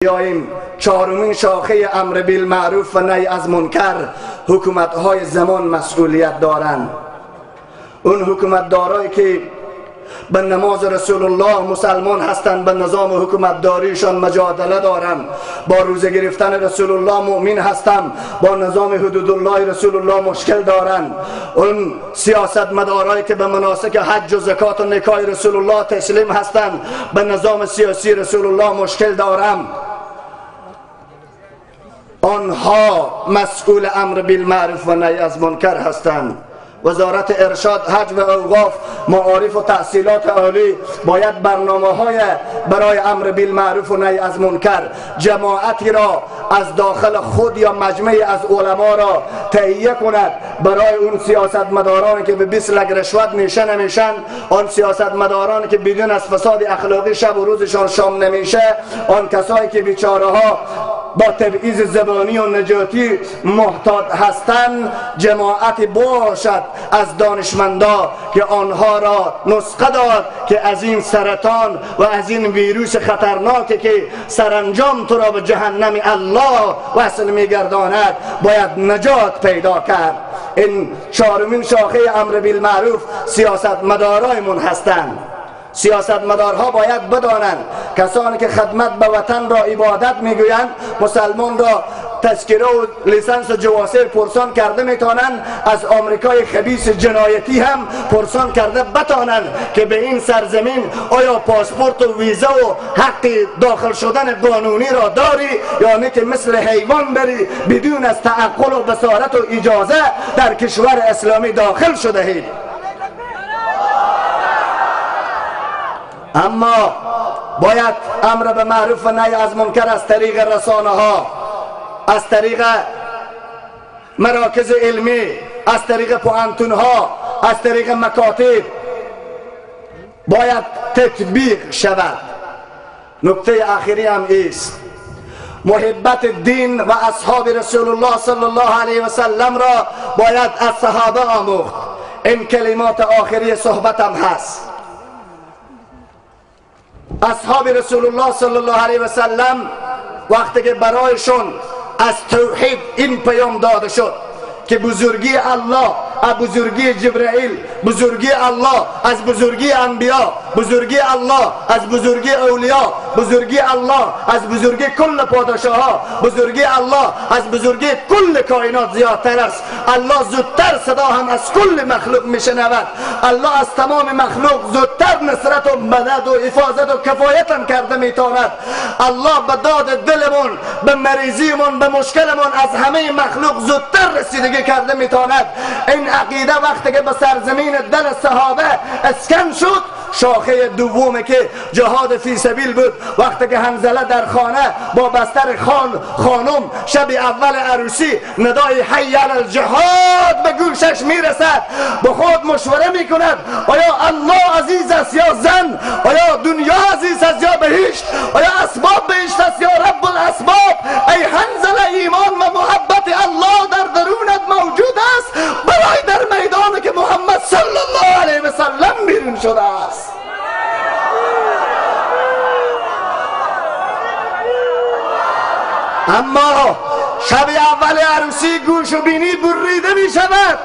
بیاییم چهارمین شاخه امر بالمعروف و نهی از منکر. حکومت‌های زمان مسئولیت دارند. اون حکومتدارایی که به نماز رسول الله مسلمان هستند، به نظام حکومتداریشان مجادله دارند. با روزه گرفتن رسول الله مؤمن هستند، با نظام حدود الله رسول الله مشکل دارند. اون سیاستمدارایی که به مناسک حج و زکات و نکاح رسول الله تسلیم هستند، به نظام سیاسی رسول الله مشکل دارند. آنها مسئول امر بالمعروف و نهی از منکر هستند. وزارت ارشاد، حج و اوقاف، معارف و تحصیلات عالی باید برنامه‌های برای امر بالمعروف و نهی از منکر، جماعتی را از داخل خود یا مجمعی از علما را تهیه کند برای اون سیاستمدارانی که به 20 لک رشوت نمیشن، آن سیاستمدارانی که بدون از فساد اخلاقی شب و روزشان شام نمیشه، آن کسایی که بیچاره ها با تبعیض زبانی و نجاتی محتاط هستند. جماعتی باشد از دانشمندا که آنها را نسخه داد که از این سرطان و از این ویروس خطرناکی که سرانجام تو را به جهنم الله وصل میگرداند باید نجات پیدا کرد. این چهارمین شاخه امر بالمعروف سیاستمدارایمون هستند. سیاستمدارها باید بدانند کسانی که خدمت به وطن را عبادت میگویند، مسلمان را تذکره و لیسانس جواسر پرسان کرده میتونند، از آمریکای خبیث جنایتی هم پرسان کرده بتانند که به این سرزمین آیا پاسپورت و ویزا و حق داخل شدن قانونی را داری یا نه که مثل حیوان بری بدون از تعقل و بصارت و اجازه در کشور اسلامی داخل شده اید. اما باید امر به معروف و نهی از منکر از طریق رسانه ها، از طریق مراکز علمی، از طریق پوهنتون ها، از طریق مکاتب باید تطبیق شود. نکته آخری هم است، محبت دین و اصحاب رسول الله صلی الله علیه و سلم را باید از صحابه آموخت. این کلمات آخری صحبتم هست. اصحاب رسول الله صلی الله علیه و سلم وقتی که برایشون از توحید این پیام داده شد که بزرگی الله از بزرگی جبرائیل، بزرگی الله از بزرگی انبیا، بزرگی الله از بزرگی اولیا، بزرگی الله از بزرگی کل پادشاها، بزرگی الله از بزرگی کل کائنات زیادتر است. الله زودتر صدا هم از کل مخلوق میشنود. الله از تمام مخلوق زودتر نصرت و مدد و حفاظت و کفایت هم کرده میتواند. الله به داد دلمون، به مریضیمون، به مشکلمون از همه مخلوق زودتر رسیدگی کرده میتواند. این عقیده وقتی که به سرزمین دل صحابه اسکن شد، شاخه دومی که جهاد فی سبیل بود، وقتی که حنظله در خانه با بستر خانم شب اول عروسی ندای حی علی الجهاد به گوشش میرسد، به خود مشوره میکند آیا الله عزیز است یا زن، آیا دنیا عزیز است یا بهشت، آیا اسباب بهشت است یا رب الاسباب. ای حنظله، ایمان و محبت الله در درونت موجود است برای در میدانی که محمد صلی الله علیه و سلم بیرون شده است. اما شب اول عروسی گوش و بینی بریده می شود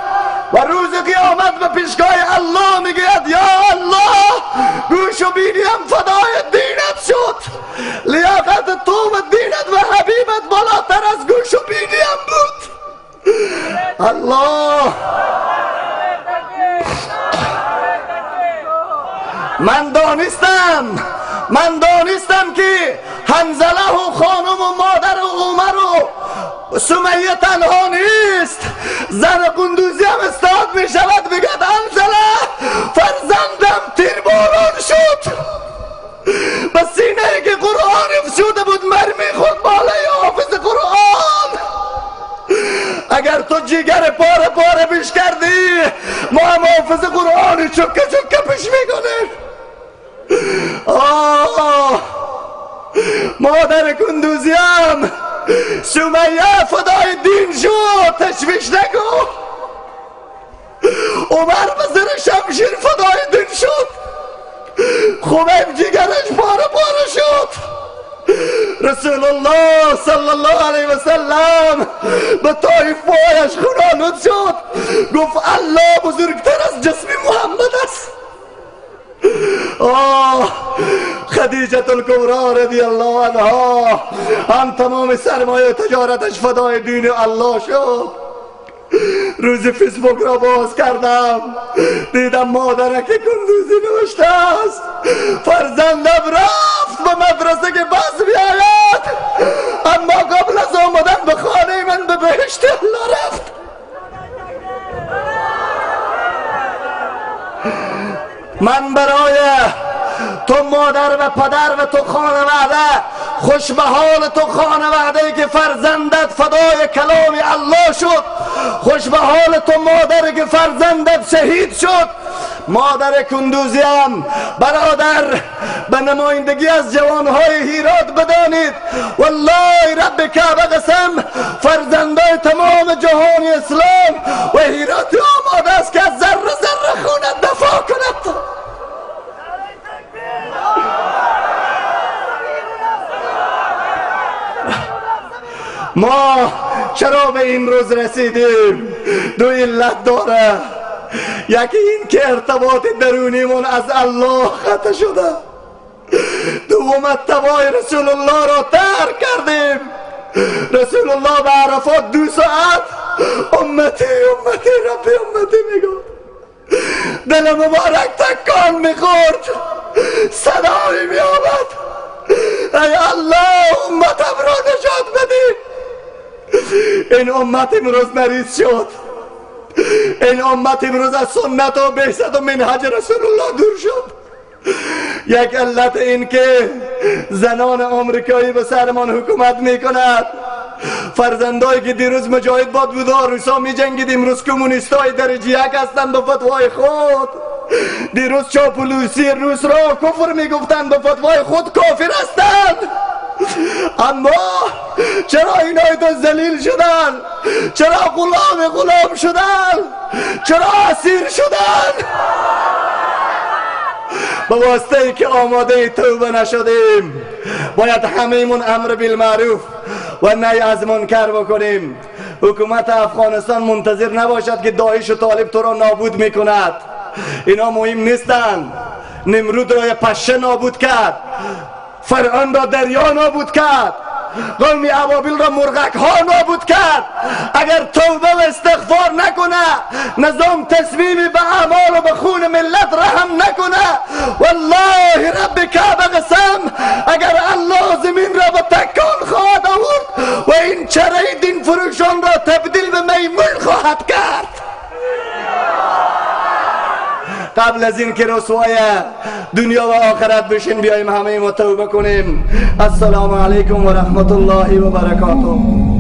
و روز قیامت به پیشگاه الله میگوید یا الله گوش و بینیم فدای دینت شد، لیاقت تو و دینت و حبیبت بالاتر از گوش و بینیم بود. الله، من دانستم که حنظله و خانم و مادر و عمر و سمیه تنها نیست. زن قندوزی هم استاد می شود بگد حنظله فرزندم تیرباران شد، به سینه که قرآن افشوده بود مرمی خود بالای حافظ قرآن. اگر تو جگر پاره پاره پیش کردی ما هم حافظ قرآن چکه چکه پیش میکنیم. مادر کندوزیم سمیه فدای دین شد، تشویش نگو. عمر به زر شمشیر فدای دین شد، خمیم جگرش پاره پاره شد. رسول الله صلی الله علیه و سلم به طایف پایش خونالود شد، گفت الله بزرگتر از جسم محمد است. خدیجه الکبری رضی الله عنها هم تمام سرمایه تجارتش فدای دین الله شد. روز فیسبوک را باز کردم، دیدم مادرک کندوزی نوشته است فرزندم رفت به مدرسه که بس بیاید، اما قبل از آمدن به خانه من به بهشت الله رفت. من برای تو مادر و پدر و تو خانواده خوش به حال تو خانواده که فرزندت فدای کلام الله شد، خوش به حال تو مادر که فرزندت شهید شد. مادر کندوزی هم برادر به نمایندگی از جوانهای هیرات بدانید والله رب کعبه قسم فرزندای تمام جهان اسلام و هیرات آماده است که از ذره ذره خونت دفاع کند. ما چرا به این روز رسیدیم؟ دو علت داره. یکی این که ارتباط درونیمون از الله قطع شده، دوم اتباع رسول الله را ترک کردیم. رسول الله به عرفات 2 ساعت امتی امتی رب امتی میگفت، دل مبارک تکان میخورد، صدایی میآمد ای الله امتم را نجات بده. این امت امروز مریض شد، این امت امروز از سنت و بعثت و منهج رسول الله دور شد. یک علت این که زنان آمریکایی به سرمان حکومت میکند، فرزندایی که دیروز مجاهد بود روسا می جنگید امروز کمونیستای درجه 1 هستند به فتوای خود. دیروز چاپلوسی روس را کفر میگفتند، به فتوای خود کافر هستند. اما چرا اینای تو ذلیل شدن؟ چرا غلام شدن؟ چرا اسیر شدن؟ به واسطه ای که آماده توبه نشدیم باید همه‌مون امر بالمعروف و نهی از منکر بکنیم. حکومت افغانستان منتظر نباشد که داعش و طالب تو را نابود میکند. اینا مهم نیستند. نمرود را پشه نابود کرد، فرعون را دریا نابود کرد، قوم ابابیل را مرغک ها نابود کرد. اگر توبه و استغفار نکنه، نظام تصمیم به اعمال و به خون ملت رحم نکنه، والله رب کعبه قسم اگر الله زمین را به تکان خواهد آورد و این چره دین فروشان را تبدیل به میمون خواهد کرد. قبل از این که رسوای دنیا و آخرت بشین بیاییم همه ما توبه کنیم. السلام علیکم و رحمت الله و برکاته.